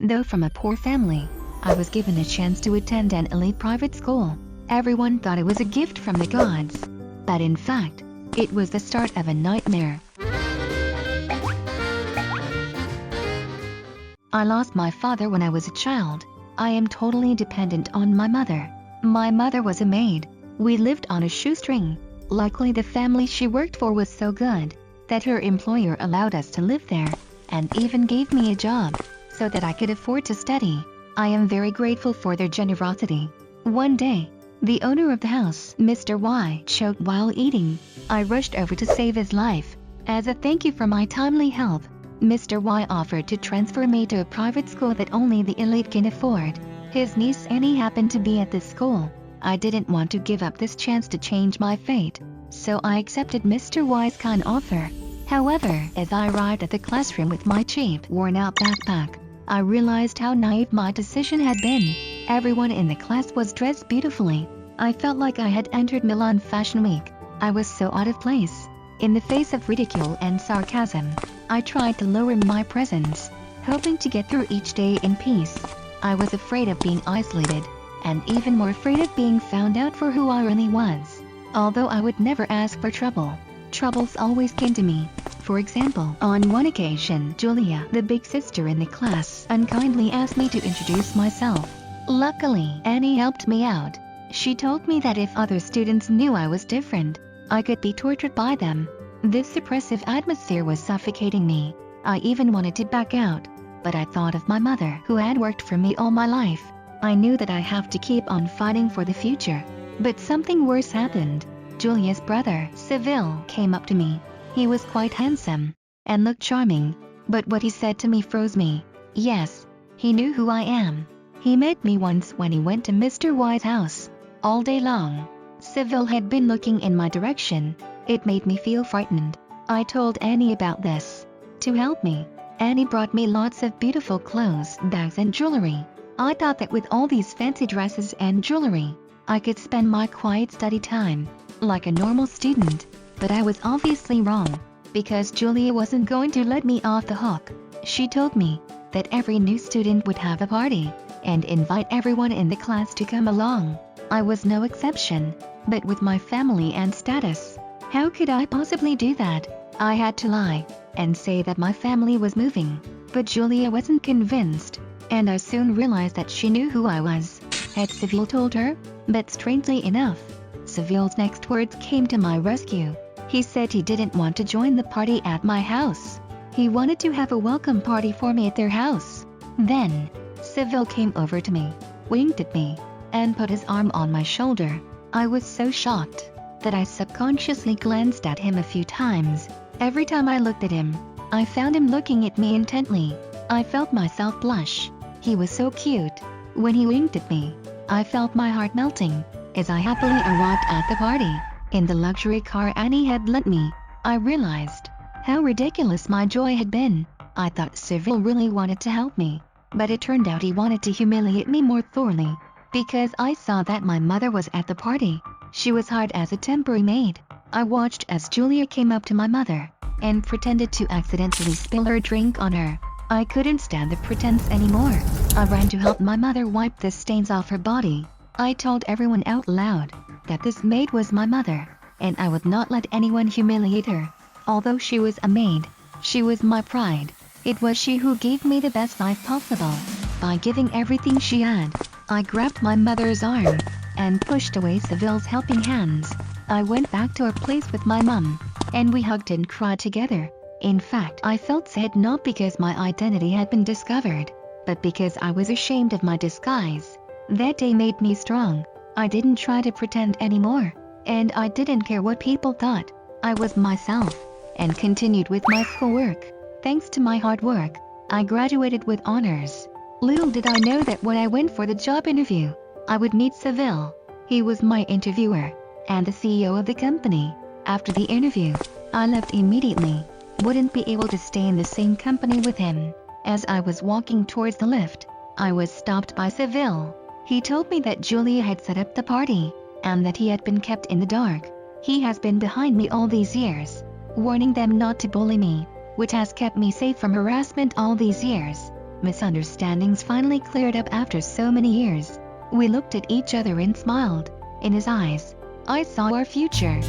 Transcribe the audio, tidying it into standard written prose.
Though from a poor family, I was given a chance to attend an elite private school. Everyone thought it was a gift from the gods. But in fact, it was the start of a nightmare. I lost my father when I was a child. I am totally dependent on my mother. My mother was a maid. We lived on a shoestring. Luckily, the family she worked for was so good that her employer allowed us to live there and even gave me a job so that I could afford to study. I am very grateful for their generosity. One day, the owner of the house, Mr. Y, choked while eating. I rushed over to save his life. As a thank you for my timely help, Mr. Y offered to transfer me to a private school that only the elite can afford. His niece Annie happened to be at this school. I didn't want to give up this chance to change my fate, so I accepted Mr. Y's kind offer. However, as I arrived at the classroom with my cheap, worn-out backpack, I realized how naive my decision had been. Everyone in the class was dressed beautifully. I felt like I had entered Milan Fashion Week. I was so out of place. In the face of ridicule and sarcasm, I tried to lower my presence, hoping to get through each day in peace. I was afraid of being isolated, and even more afraid of being found out for who I really was. Although I would never ask for trouble, troubles always came to me. For example, on one occasion, Julia, the big sister in the class, unkindly asked me to introduce myself. Luckily, Annie helped me out. She told me that if other students knew I was different, I could be tortured by them. This oppressive atmosphere was suffocating me. I even wanted to back out, but I thought of my mother, who had worked for me all my life. I knew that I have to keep on fighting for the future. But something worse happened. Julia's brother, Seville, came up to me. He was quite handsome and looked charming, but what he said to me froze me. Yes, he knew who I am. He met me once when he went to Mr. Y's house. All day long, Seville had been looking in my direction. It made me feel frightened. I told Annie about this. To help me, Annie brought me lots of beautiful clothes, bags and jewelry. I thought that with all these fancy dresses and jewelry, I could spend my quiet study time like a normal student. But I was obviously wrong, because Julia wasn't going to let me off the hook. She told me that every new student would have a party and invite everyone in the class to come along. I was no exception, but with my family and status, how could I possibly do that? I had to lie and say that my family was moving, but Julia wasn't convinced, and I soon realized that she knew who I was. Had Seville told her? But strangely enough, Seville's next words came to my rescue. He said he didn't want to join the party at my house. He wanted to have a welcome party for me at their house. Then, Seville came over to me, winked at me, and put his arm on my shoulder. I was so shocked that I subconsciously glanced at him a few times. Every time I looked at him, I found him looking at me intently. I felt myself blush. He was so cute. When he winked at me, I felt my heart melting. As I happily arrived at the party, in the luxury car Annie had lent me, I realized how ridiculous my joy had been. I thought Seville really wanted to help me, but it turned out he wanted to humiliate me more thoroughly, because I saw that my mother was at the party. She was hired as a temporary maid. I watched as Julia came up to my mother and pretended to accidentally spill her drink on her. I couldn't stand the pretense anymore. I ran to help my mother wipe the stains off her body. I told everyone out loud that this maid was my mother, and I would not let anyone humiliate her. Although she was a maid, she was my pride. It was she who gave me the best life possible. By giving everything she had, I grabbed my mother's arm and pushed away Seville's helping hands. I went back to our place with my mum, and we hugged and cried together. In fact, I felt sad not because my identity had been discovered, but because I was ashamed of my disguise. That day made me strong. I didn't try to pretend anymore, and I didn't care what people thought. I was myself, and continued with my schoolwork. Thanks to my hard work, I graduated with honors. Little did I know that when I went for the job interview, I would meet Seville. He was my interviewer, and the CEO of the company. After the interview, I left immediately. Wouldn't be able to stay in the same company with him. As I was walking towards the lift, I was stopped by Seville. He told me that Julia had set up the party, and that he had been kept in the dark. He has been behind me all these years, warning them not to bully me, which has kept me safe from harassment all these years. Misunderstandings finally cleared up after so many years. We looked at each other and smiled. In his eyes, I saw our future.